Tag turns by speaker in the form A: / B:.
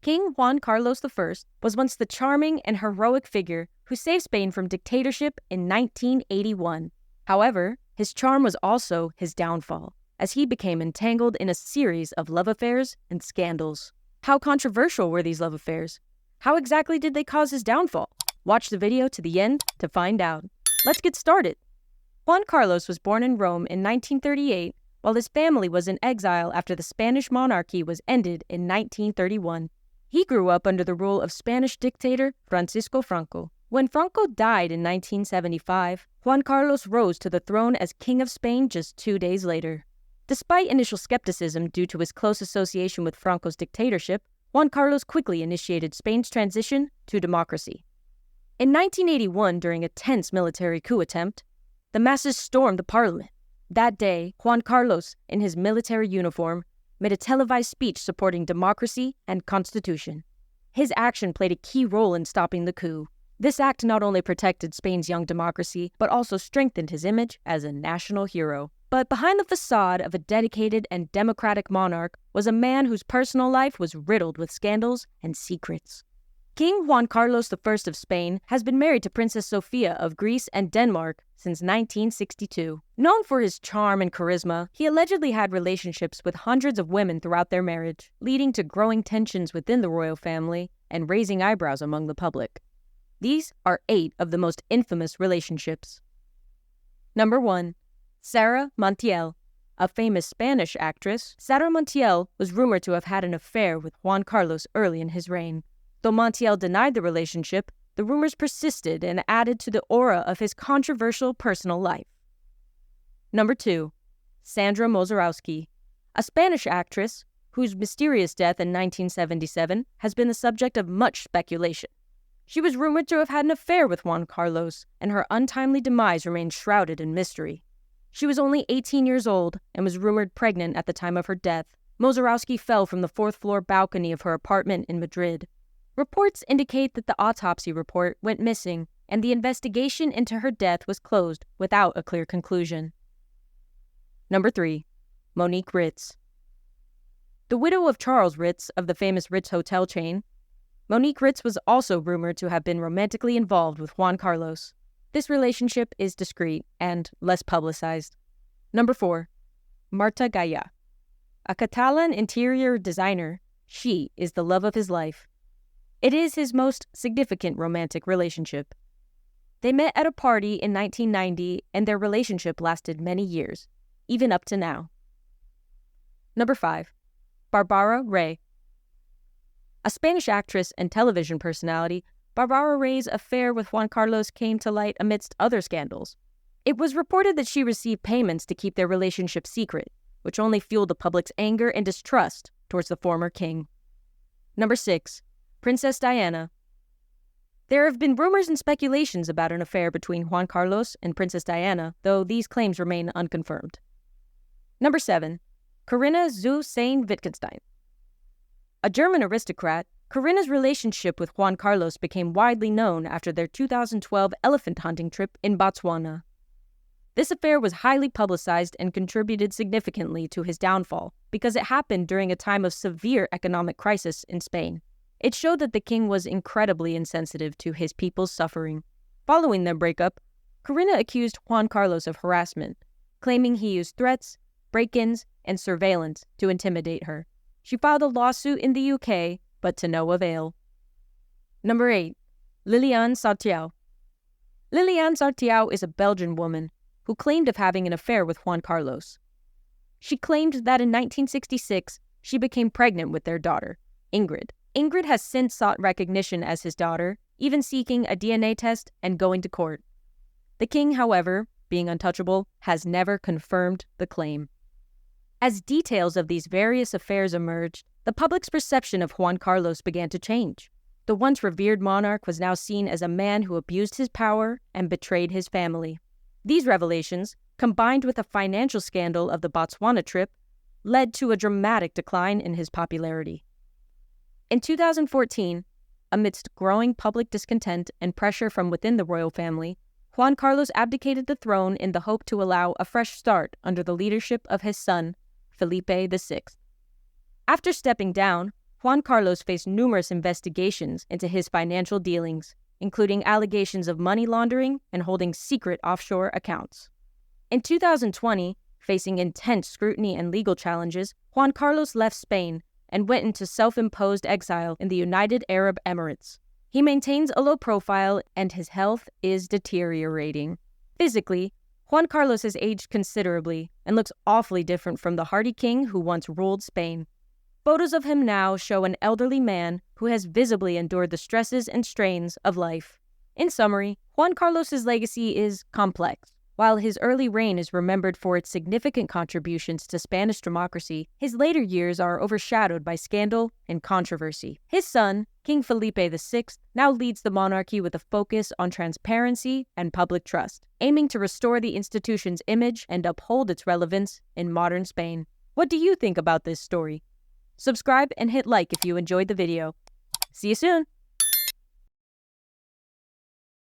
A: King Juan Carlos I was once the charming and heroic figure who saved Spain from dictatorship in 1981. However, his charm was also his downfall, as he became entangled in a series of love affairs and scandals. How controversial were these love affairs? How exactly did they cause his downfall? Watch the video to the end to find out. Let's get started. Juan Carlos was born in Rome in 1938, while his family was in exile after the Spanish monarchy was ended in 1931. He grew up under the rule of Spanish dictator Francisco Franco. When Franco died in 1975, Juan Carlos rose to the throne as King of Spain just 2 days later. Despite initial skepticism due to his close association with Franco's dictatorship, Juan Carlos quickly initiated Spain's transition to democracy. In 1981, during a tense military coup attempt, the masses stormed the parliament. That day, Juan Carlos, in his military uniform, made a televised speech supporting democracy and constitution. His action played a key role in stopping the coup. This act not only protected Spain's young democracy, but also strengthened his image as a national hero. But behind the facade of a dedicated and democratic monarch was a man whose personal life was riddled with scandals and secrets. King Juan Carlos I of Spain has been married to Princess Sofia of Greece and Denmark since 1962. Known for his charm and charisma, he allegedly had relationships with hundreds of women throughout their marriage, leading to growing tensions within the royal family and raising eyebrows among the public. These are 8 of the most infamous relationships. Number 1. Sandra Montiel. A famous Spanish actress, Sandra Montiel was rumored to have had an affair with Juan Carlos early in his reign. Though Montiel denied the relationship, the rumors persisted and added to the aura of his controversial personal life. Number 2. Sandra Mosi, a Spanish actress whose mysterious death in 1977 has been the subject of much speculation. She was rumored to have had an affair with Juan Carlos, and her untimely demise remains shrouded in mystery. She was only 18 years old and was rumored pregnant at the time of her death. Mosi fell from the 4th-floor balcony of her apartment in Madrid. Reports indicate that the autopsy report went missing, and the investigation into her death was closed without a clear conclusion. Number 3. Monique Ritz. The widow of Charles Ritz of the famous Ritz hotel chain, Monique Ritz was also rumored to have been romantically involved with Juan Carlos. This relationship is discreet and less publicized. Number 4. Marta Gaya. A Catalan interior designer, she is the love of his life. It is his most significant romantic relationship. They met at a party in 1990, and their relationship lasted many years, even up to now. Number 5. Barbara Rey. A Spanish actress and television personality, Barbara Rey's affair with Juan Carlos came to light amidst other scandals. It was reported that she received payments to keep their relationship secret, which only fueled the public's anger and distrust towards the former king. Number 6. Princess Diana. There have been rumors and speculations about an affair between Juan Carlos and Princess Diana, though these claims remain unconfirmed. Number 7. Karina von Wienstein. A German aristocrat, Karina's relationship with Juan Carlos became widely known after their 2012 elephant hunting trip in Botswana. This affair was highly publicized and contributed significantly to his downfall because it happened during a time of severe economic crisis in Spain. It showed that the king was incredibly insensitive to his people's suffering. Following their breakup, Karina accused Juan Carlos of harassment, claiming he used threats, break-ins, and surveillance to intimidate her. She filed a lawsuit in the UK, but to no avail. Number 8. Lilian Stio. Lilian Stio is a Belgian woman who claimed of having an affair with Juan Carlos. She claimed that in 1966, she became pregnant with their daughter, Ingrid. Ingrid has since sought recognition as his daughter, even seeking a DNA test and going to court. The king, however, being untouchable, has never confirmed the claim. As details of these various affairs emerged, the public's perception of Juan Carlos began to change. The once revered monarch was now seen as a man who abused his power and betrayed his family. These revelations, combined with a financial scandal of the Botswana trip, led to a dramatic decline in his popularity. In 2014, amidst growing public discontent and pressure from within the royal family, Juan Carlos abdicated the throne in the hope to allow a fresh start under the leadership of his son, Felipe VI. After stepping down, Juan Carlos faced numerous investigations into his financial dealings, including allegations of money laundering and holding secret offshore accounts. In 2020, facing intense scrutiny and legal challenges, Juan Carlos left Spain and went into self-imposed exile in the United Arab Emirates. He maintains a low profile and his health is deteriorating. Physically, Juan Carlos has aged considerably and looks awfully different from the hardy king who once ruled Spain. Photos of him now show an elderly man who has visibly endured the stresses and strains of life. In summary, Juan Carlos's legacy is complex. While his early reign is remembered for its significant contributions to Spanish democracy, his later years are overshadowed by scandal and controversy. His son, King Felipe VI, now leads the monarchy with a focus on transparency and public trust, aiming to restore the institution's image and uphold its relevance in modern Spain. What do you think about this story? Subscribe and hit like if you enjoyed the video. See you soon!